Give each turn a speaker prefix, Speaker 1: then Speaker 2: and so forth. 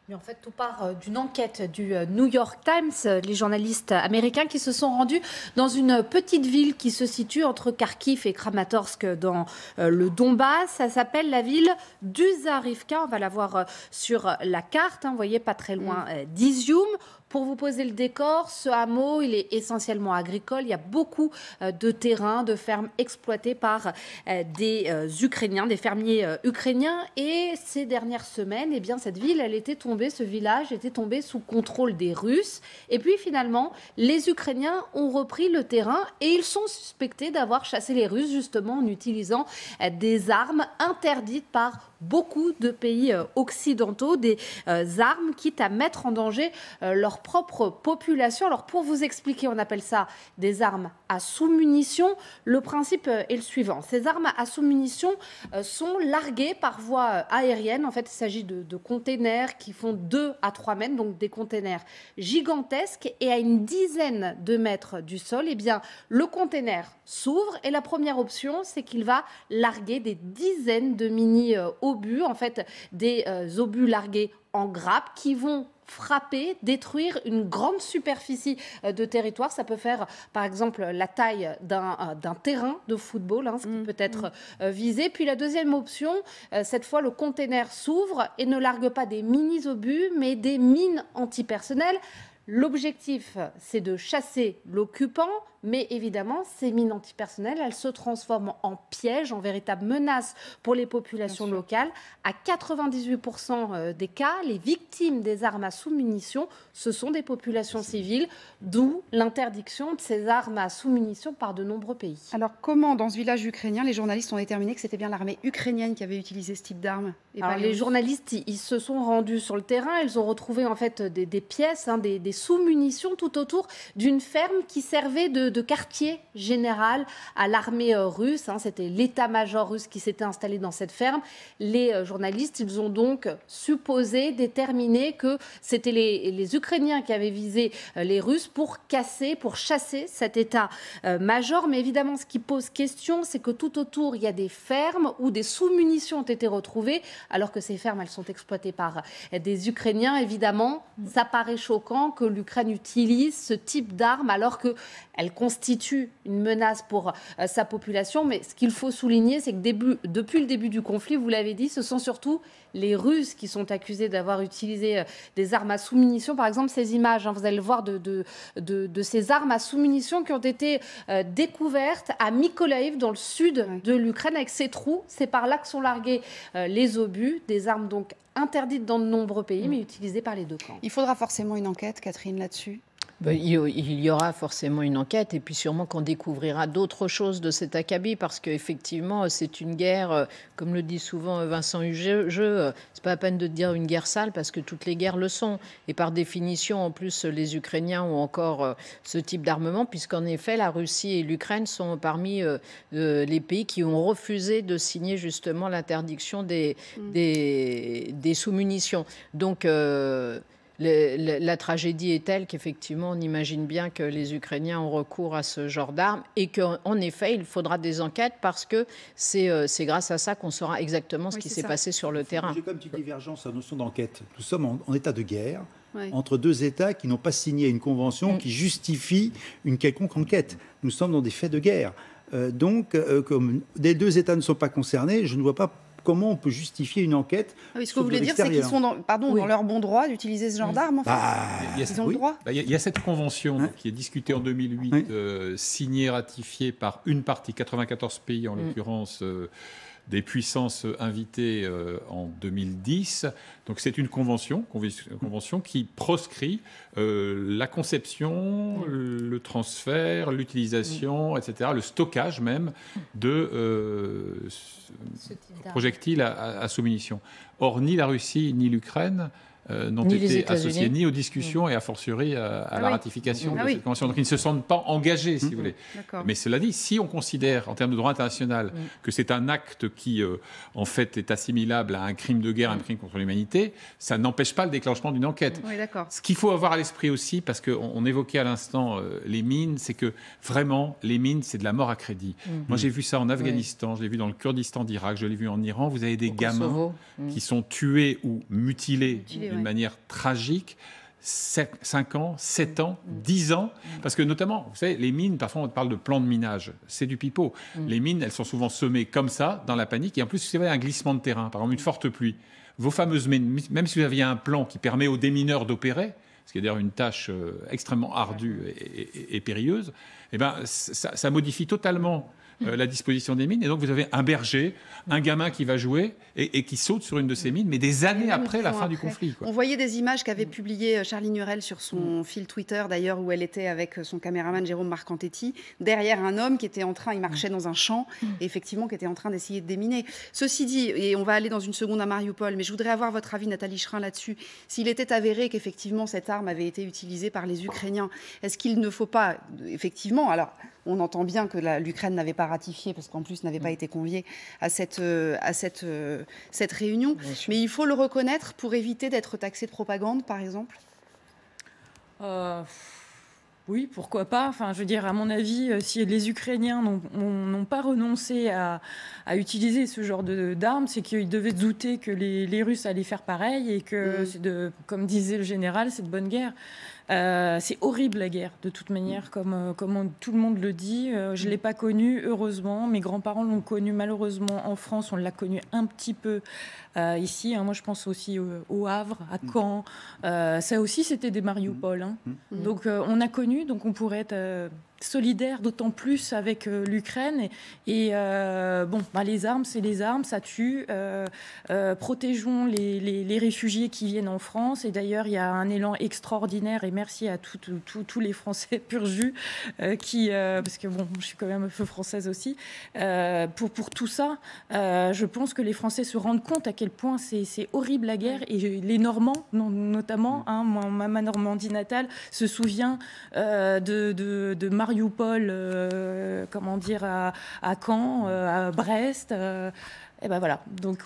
Speaker 1: Mais en fait, tout part d'une enquête du New York Times, les journalistes américains qui se sont rendus dans une petite ville qui se situe entre Kharkiv et Kramatorsk dans le Donbass. Ça s'appelle la ville d'Uzarivka. On va la voir sur la carte. Vous voyez, pas très loin d'Izium. Pour vous poser le décor, ce hameau, il est essentiellement agricole. Il y a beaucoup de terrains, de fermes exploitées par des Ukrainiens, des fermiers ukrainiens. Et ces dernières semaines, eh bien, cette ville, ce village était tombé sous contrôle des Russes. Et puis finalement, les Ukrainiens ont repris le terrain et ils sont suspectés d'avoir chassé les Russes justement en utilisant des armes interdites par beaucoup de pays occidentaux, des armes quitte à mettre en danger leur propre population. Alors pour vous expliquer, on appelle ça des armes à sous-munitions. Le principe est le suivant. Ces armes à sous-munitions sont larguées par voie aérienne. En fait, il s'agit de containers qui font 2 à 3 mètres, donc des containers gigantesques. Et à une dizaine de mètres du sol, eh bien, le container s'ouvre. Et la première option, c'est qu'il va larguer des dizaines de mini-obus, en fait, des obus largués en grappe qui vont frapper, détruire une grande superficie de territoire. Ça peut faire, par exemple, la taille d'un terrain de football, ce qui peut être visé. Puis la deuxième option, cette fois, le container s'ouvre et ne largue pas des mini-obus, mais des mines antipersonnelles. L'objectif, c'est de chasser l'occupant, mais évidemment, ces mines antipersonnelles, elles se transforment en pièges, en véritables menaces pour les populations locales. À 98% des cas, les victimes des armes à sous-munitions, ce sont des populations civiles, d'où l'interdiction de ces armes à sous-munitions par de nombreux pays.
Speaker 2: Alors comment, dans ce village ukrainien, les journalistes ont déterminé que c'était bien l'armée ukrainienne qui avait utilisé ce type d'armes?
Speaker 1: Alors, les journalistes, ils se sont rendus sur le terrain. Ils ont retrouvé en fait des pièces, des sous-munitions tout autour d'une ferme qui servait de quartier général à l'armée russe. C'était l'état-major russe qui s'était installé dans cette ferme. Les journalistes, ils ont donc supposé, déterminé que c'était les Ukrainiens qui avaient visé les Russes pour chasser cet état-major. Mais évidemment, ce qui pose question, c'est que tout autour, il y a des fermes où des sous-munitions ont été retrouvées, alors que ces fermes, elles sont exploitées par des Ukrainiens. Évidemment, ça paraît choquant que l'Ukraine utilise ce type d'armes alors qu'elle constitue une menace pour sa population. Mais ce qu'il faut souligner, c'est que depuis le début du conflit, vous l'avez dit, ce sont surtout les Russes qui sont accusés d'avoir utilisé des armes à sous-munitions. Par exemple, ces images, vous allez le voir, de ces armes à sous-munitions qui ont été découvertes à Mykolaïv, dans le sud de l'Ukraine, avec ces trous. C'est par là que sont largués les obus, des armes donc interdites dans de nombreux pays, mais utilisées par les deux camps.
Speaker 2: Il faudra forcément une enquête, Catherine, là-dessus.
Speaker 3: Il y aura forcément une enquête et puis sûrement qu'on découvrira d'autres choses de cet acabit parce qu'effectivement c'est une guerre, comme le dit souvent Vincent Hugeux, c'est pas la peine de dire une guerre sale parce que toutes les guerres le sont et par définition en plus les Ukrainiens ont encore ce type d'armement puisqu'en effet la Russie et l'Ukraine sont parmi les pays qui ont refusé de signer justement l'interdiction des sous-munitions. Donc la tragédie est telle qu'effectivement, on imagine bien que les Ukrainiens ont recours à ce genre d'armes et qu'en effet, il faudra des enquêtes parce que c'est grâce à ça qu'on saura exactement ce qui s'est passé sur le terrain.
Speaker 4: J'ai comme une petite divergence sur la notion d'enquête. Nous sommes en état de guerre entre deux États qui n'ont pas signé une convention qui justifie une quelconque enquête. Nous sommes dans des faits de guerre. Donc, comme les deux États ne sont pas concernés, je ne vois pas comment on peut justifier une enquête.
Speaker 2: Ce que vous voulez dire, c'est qu'ils sont dans leur bon droit d'utiliser ce genre d'armes, en fait. Ils ont le droit.
Speaker 5: Il y a cette convention qui est discutée en 2008, signée, ratifiée par une partie, 94 pays en l'occurrence, des puissances invitées en 2010. Donc c'est une convention qui proscrit la conception, le transfert, l'utilisation, etc., le stockage même de projectiles à sous-munitions. Or, ni la Russie ni l'Ukraine n'ont été associés ni aux discussions et a fortiori à la ratification de cette convention. Donc ils ne se sentent pas engagés, si vous voulez. Mais cela dit, si on considère en termes de droit international que c'est un acte qui en fait est assimilable à un crime de guerre, un crime contre l'humanité, ça n'empêche pas le déclenchement d'une enquête. Ce qu'il faut avoir à l'esprit aussi, parce qu'on évoquait à l'instant les mines, c'est que vraiment les mines c'est de la mort à crédit. Moi j'ai vu ça en Afghanistan, je l'ai vu dans le Kurdistan d'Irak, je l'ai vu en Iran. Vous avez des gamins qui sont tués ou mutilés d'une manière tragique. 5 ans, 7 ans, 10 ans, parce que notamment, vous savez, les mines, parfois on parle de plan de minage, c'est du pipeau. Les mines, elles sont souvent semées comme ça, dans la panique, et en plus, si vous avez un glissement de terrain, par exemple une forte pluie, vos fameuses mines, même si vous aviez un plan qui permet aux démineurs d'opérer, ce qui est d'ailleurs une tâche extrêmement ardue et périlleuse, eh ben, ça modifie totalement la disposition des mines. Et donc, vous avez un berger, un gamin qui va jouer et qui saute sur une de ces mines, mais des années après la fin du conflit.
Speaker 2: On voyait des images qu'avait publiées Charlie Nurel sur son fil Twitter, d'ailleurs, où elle était avec son caméraman Jérôme Marcantetti, derrière un homme qui était en train, il marchait dans un champ, et effectivement, qui était en train d'essayer de déminer. Ceci dit, et on va aller dans une seconde à Mariupol, mais je voudrais avoir votre avis, Nathalie Schrin, là-dessus. S'il était avéré qu'effectivement, cette arme avait été utilisée par les Ukrainiens, est-ce qu'il ne faut pas, effectivement, alors, on entend bien que l'Ukraine n'avait pas ratifié, parce qu'en plus n'avait pas été conviée à cette réunion. Mais il faut le reconnaître pour éviter d'être taxé de propagande, par exemple.
Speaker 6: Oui, pourquoi pas. Enfin, je veux dire, à mon avis, si les Ukrainiens n'ont pas renoncé à utiliser ce genre d'armes, c'est qu'ils devaient douter que les Russes allaient faire pareil et que, comme disait le général, c'est de bonne guerre. C'est horrible la guerre, de toute manière, comme tout le monde le dit. Je ne l'ai pas connue, heureusement. Mes grands-parents l'ont connue, malheureusement. En France, on l'a connue un petit peu ici. Moi, je pense aussi au Havre, à Caen. Ça aussi, c'était des Mariupol. Donc, on a connu, donc on pourrait être solidaire, d'autant plus avec l'Ukraine. Et les armes, c'est les armes, ça tue. Protégeons les réfugiés qui viennent en France. Et d'ailleurs, il y a un élan extraordinaire, et merci à tous les Français pur jus, parce que bon, je suis quand même un peu française aussi, pour tout ça. Je pense que les Français se rendent compte à quel point c'est horrible la guerre. Et les Normands, notamment, ma Normandie natale, se souvient de Mariupol, à Caen, à Brest. Et ben voilà. Donc